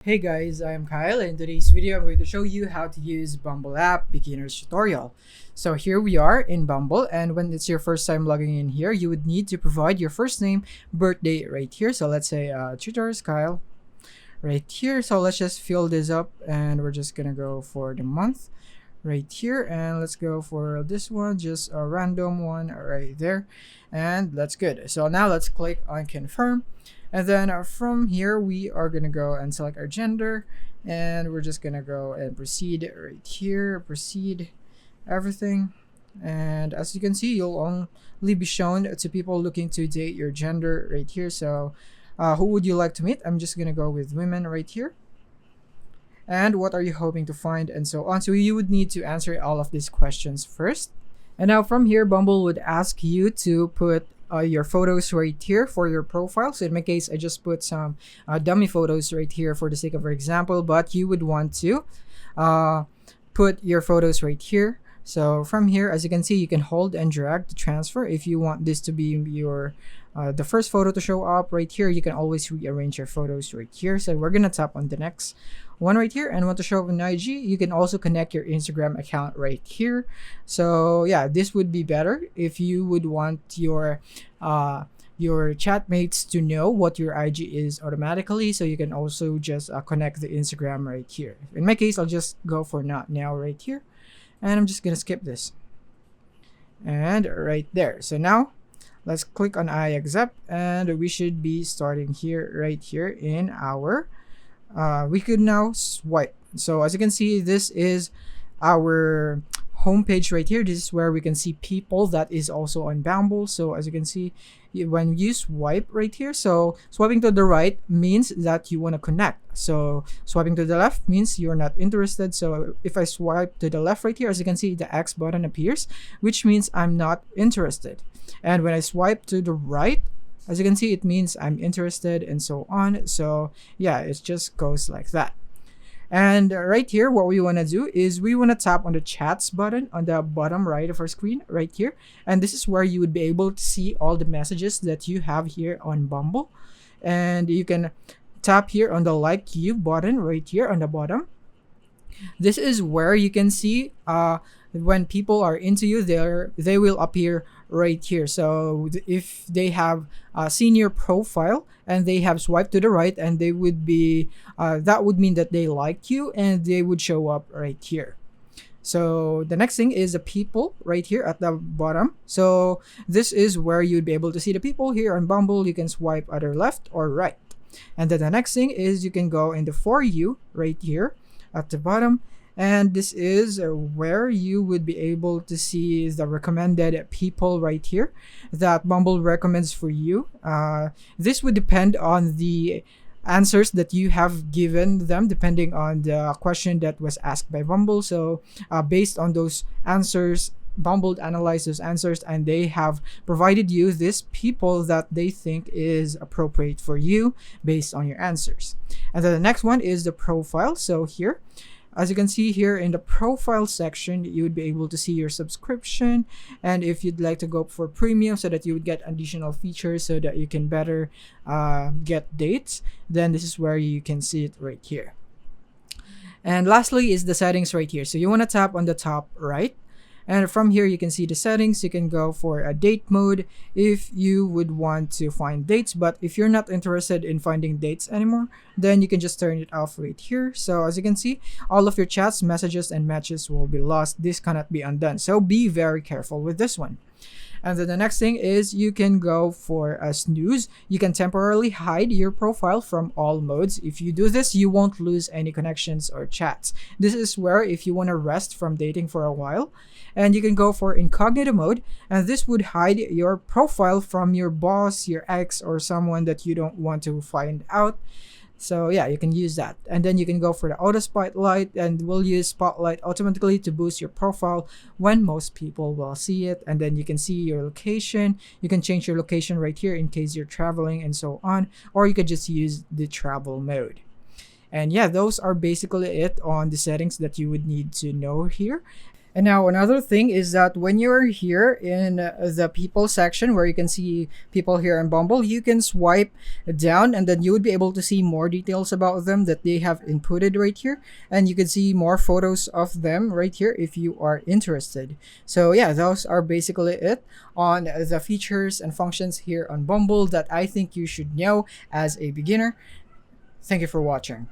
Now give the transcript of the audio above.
Hey guys, I am Kyle, and in today's video I'm going to show you how to use Bumble app beginner's tutorial. So here we are in Bumble, and when it's your first time logging in here, you would need to provide your first name, birthday right here. So let's say tutors Kyle right here. So let's just fill this up, and we're just gonna go for the month right here, and let's go for this one, just a random one right there, and that's good. So now let's click on confirm, and then from here we are gonna go and select our gender, and we're just gonna go and proceed right here, proceed everything. And as you can see, you'll only be shown to people looking to date your gender right here. So who would you like to meet? I'm just gonna go with women right here. And what are you hoping to find, and so on. So you would need to answer all of these questions first. And now from here, Bumble would ask you to put your photos right here for your profile. So in my case, I just put some dummy photos right here for the sake of our example, but you would want to uh, put your photos right here. So from here, as you can see, you can hold and drag to transfer. If you want this to be your the first photo to show up right here, you can always rearrange your photos right here. So we're gonna tap on the next one right here, and want to show up on IG, you can also connect your Instagram account right here. So yeah, this would be better if you would want your chatmates to know what your IG is automatically. So you can also just connect the Instagram right here. In my case, I'll just go for not now right here, and I'm just gonna skip this, and right there. So now let's click on I accept, and we should be starting here right here in our we could now swipe. So as you can see, this is our homepage right here. This is where we can see people that is also on Bumble. So as you can see, when you swipe right here, so swiping to the right means that you want to connect. So swiping to the left means you're not interested. So if I swipe to the left right here, as you can see, the X button appears, which means I'm not interested. And when I swipe to the right, as you can see, it means I'm interested, and so on. So yeah, it just goes like that. And right here, what we want to do is we want to tap on the chats button on the bottom right of our screen right here. And this is where you would be able to see all the messages that you have here on Bumble. And you can tap here on the like you button right here on the bottom. This is where you can see when people are into you, they will appear right here. So if they have seen your profile and they have swiped to the right, and they would be that would mean that they like you, and they would show up right here. So the next thing is the people right here at the bottom. So this is where you'd be able to see the people here on Bumble. You can swipe either left or right. And then the next thing is you can go in the for you right here at the bottom, and this is where you would be able to see the recommended people right here that Bumble recommends for you. This would depend on the answers that you have given them, depending on the question that was asked by Bumble. So based on those answers, Bumble analyzed those answers, and they have provided you these people that they think is appropriate for you based on your answers. And then the next one is the profile. So here, as you can see here in the profile section, you would be able to see your subscription, and if you'd like to go for premium so that you would get additional features so that you can better get dates, then this is where you can see it right here. And lastly is the settings right here. So you want to tap on the top right, and from here you can see the settings. You can go for a date mode if you would want to find dates, but if you're not interested in finding dates anymore, then you can just turn it off right here. So as you can see, all of your chats, messages, and matches will be lost. This cannot be undone, so be very careful with this one. And then the next thing is you can go for a snooze. You can temporarily hide your profile from all modes. If you do this, you won't lose any connections or chats. This is where if you want to rest from dating for a while, and you can go for incognito mode, and this would hide your profile from your boss, your ex, or someone that you don't want to find out. So yeah, you can use that. And then you can go for the auto spotlight, and we'll use spotlight automatically to boost your profile when most people will see it. And then you can see your location. You can change your location right here in case you're traveling, and so on, or you could just use the travel mode. And yeah, those are basically it on the settings that you would need to know here. And now another thing is that when you're here in the people section where you can see people here in Bumble, you can swipe down and then you would be able to see more details about them that they have inputted right here. And you can see more photos of them right here if you are interested. So yeah, those are basically it on the features and functions here on Bumble that I think you should know as a beginner. Thank you for watching.